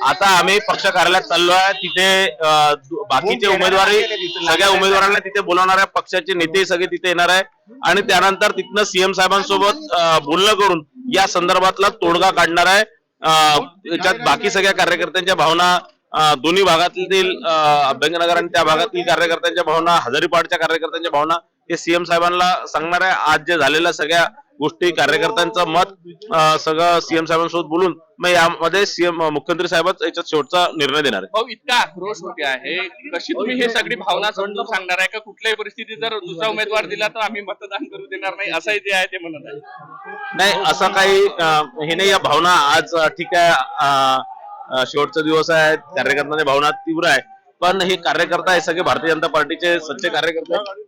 आता आम्ही पक्ष कार्यालयात चाललो आहे. तिथे बाकीचे उमेदवारी सगळ्या उमेदवारांना तिथे बोलवणाऱ्या पक्षाचे नेते सगळे तिथे येणार आहे आणि त्यानंतर तिथनं सीएम साहेबांसोबत बोलणं करून या संदर्भातला तोडगा काढणार आहे. याच्यात बाकी सगळ्या कार्यकर्त्यांच्या भावना, दोन्ही भागातील अभ्यंगनगर आणि त्या भागातील कार्यकर्त्यांच्या भावना, हजारीपाडच्या कार्यकर्त्यांच्या भावना हे सीएम साहेबांना सांगणार आहे. आज जे झालेल्या सगळ्या गोष्टी, कार्यकर्त्यांचं मत सगळं सीएम साहेबांसोबत बोलून मग यामध्ये सीएम मुख्यमंत्री साहेबच याच्यात शेवटचा निर्णय देणार आहे. भाऊ, इतका आक्रोश होते आहे, कशी तुम्ही हे सगळी भावना समजून सांगणार आहे का? कुठल्याही परिस्थितीत जर दुसरा उमेदवार दिला तर आम्ही मतदान करू देणार नाही, असंही जे आहे ते म्हणत आहे. नाही, असं काही हे नाही. या भावना आज ठीक आहे, शेवटचा दिवस आहे, कार्यकर्त्यांच्या भावना तीव्र आहे, पण हे कार्यकर्ता हे सगळे भारतीय जनता पार्टीचे सच्चे कार्यकर्ते आहेत.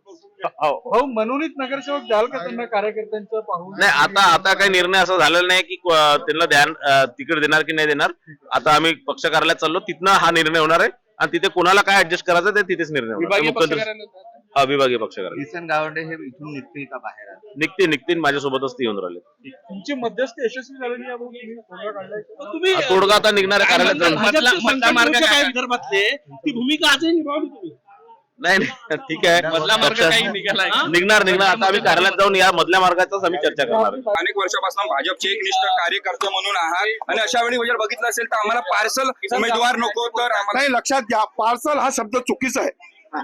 हो, मनोनीत नगरसेवक द्याल का त्यांना कार्यकर्त्यांचं पाहून? नाही, आता काही निर्णय असा झालेला नाही की त्यांना तिकीट देणार की नाही देणार. आता आम्ही पक्ष कार्यालयात चाललो, तिथनं हा निर्णय होणार आहे आणि तिथे कोणाला काय ऍडजस्ट करायचं ते तिथेच निर्णय होणार. विभागीय पक्ष कार्यालय किसन गावंडे हे इथून निघतील का बाहेर? निघतील माझ्यासोबतच ते येऊन राहिले. तुमची मध्यस्थी यशस्वी झाली नाही याबाबत तुम्ही तोडगा काढलाय? तोडगा आता निघणाऱ्या कार्यालयात जाऊन. विदर्भातले ती भूमिका आजही निभावली तुम्ही? नाही, ठीक आहे, मधला मार्ग काही निघालाय? निघणार. आता आम्ही कार्यालयात जाऊन या मधल्या मार्गाचाच आम्ही चर्चा करणार. अनेक वर्षापासून भाजपचे एक निष्ठ कार्यकर्ते म्हणून आहात आणि अशा वेळी जर बघितलं असेल तर आम्हाला पार्सल उमेदवार नको, तर नाही, लक्षात घ्या, पार्सल हा शब्द चुकीचा आहे.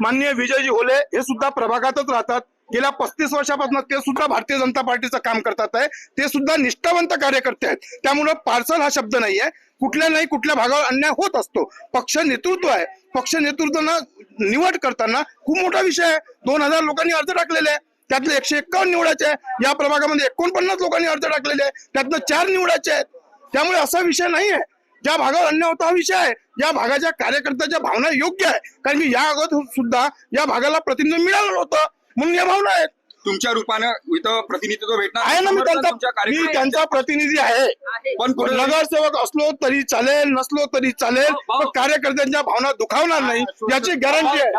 माननीय विजयजी होले हे सुद्धा प्रभागातच राहतात. गेल्या 35 वर्षापासून ते सुद्धा भारतीय जनता पार्टीचं काम करतात आहे. ते सुद्धा निष्ठावंत कार्यकर्ते आहेत. त्यामुळे पार्सल हा शब्द नाहीये. कुठल्या भागावर अन्याय होत असतो. पक्ष नेतृत्व आहे. पक्ष नेतृत्वांना निवड करताना खूप मोठा विषय आहे. 2000 लोकांनी अर्ज टाकलेले आहे, त्यातले 151 निवडायचे आहे. या प्रभागामध्ये 49 लोकांनी अर्ज टाकलेले आहे, त्यातनं 4 निवडायचे आहेत. त्यामुळे असा विषय नाही आहे. ज्या भागावर अन्याय होता हा विषय आहे. या भागाच्या कार्यकर्त्याच्या भावना योग्य आहे, कारण की या अगोदर सुद्धा या भागाला प्रतिनिधित्व मिळालं होतं, म्हणून या भावना आहेत. तुमच्या रूपानं इथं प्रतिनिधित्व भेटणार आहे ना. मी त्यांचा प्रतिनिधी आहे. पण नगरसेवक असलो तरी चालेल, नसलो तरी चालेल, पण कार्यकर्त्यांच्या भावना दुखावणार नाही याची गॅरंटी आहे.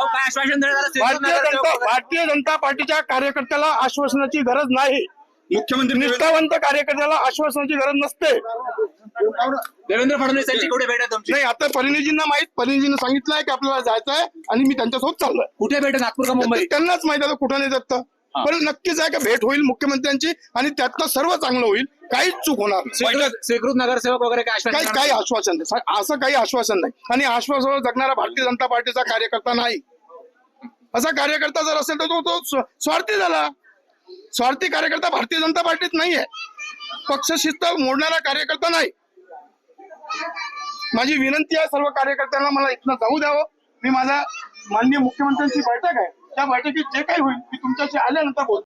भारतीय जनता पार्टीच्या कार्यकर्त्याला आश्वासनाची गरज नाही. मुख्यमंत्री निष्ठावंत कार्यकर्त्याला आश्वासनाची गरज नसते. देवेंद्र फडणवीस यांची कुठे भेट आहे तुमची? नाही, आता परिनिधींना माहित, परिनिधींना सांगितलंय की आपल्याला जायचं आहे आणि मी त्यांच्यासोबत चाललोय. कुठे भेट? नागपूर का मुंबई? त्यांनाच माहित आहे कुठं नाही जात. पण नक्कीच आहे का भेट होईल मुख्यमंत्र्यांची आणि त्यातनं सर्व चांगलं होईल, काहीच चूक होणार नाही. स्वीकृत नगरसेवक वगैरे काही आश्वासन नाही, असं काही आश्वासन नाही. आणि आश्वासनावर जगणारा भारतीय जनता पार्टीचा कार्यकर्ता नाही. असा कार्यकर्ता जर असेल तर तो स्वार्थी झाला. स्वार्थी कार्यकर्ता भारतीय जनता पार्टीत नाहीये. पक्ष शिस्त मोडणारा कार्यकर्ता नाही. माझी विनंती आहे सर्व कार्यकर्त्यांना, मला इथनं जाऊ द्यावं. मी माझ्या माननीय मुख्यमंत्र्यांची बैठक आहे, त्या बैठकीत जे काही होईल मी तुमच्याशी आल्यानंतर बोलतो.